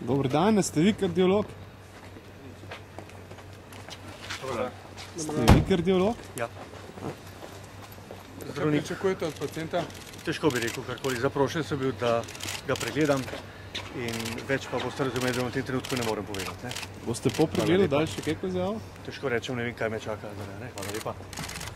Dober dan, ste vi kardiolog? Ste vi kardiolog? Ja. Kaj pričakujete od pacienta? Težko bi rekel karkoli. Zaprošen sem bil, da ga pregledam in več pa boste razumeli, da v tem trenutku ne morem povedati. Boste po pregledu dali še kaj izjavo? Težko rečem, ne vem, kaj me čaka. Hvala lepa.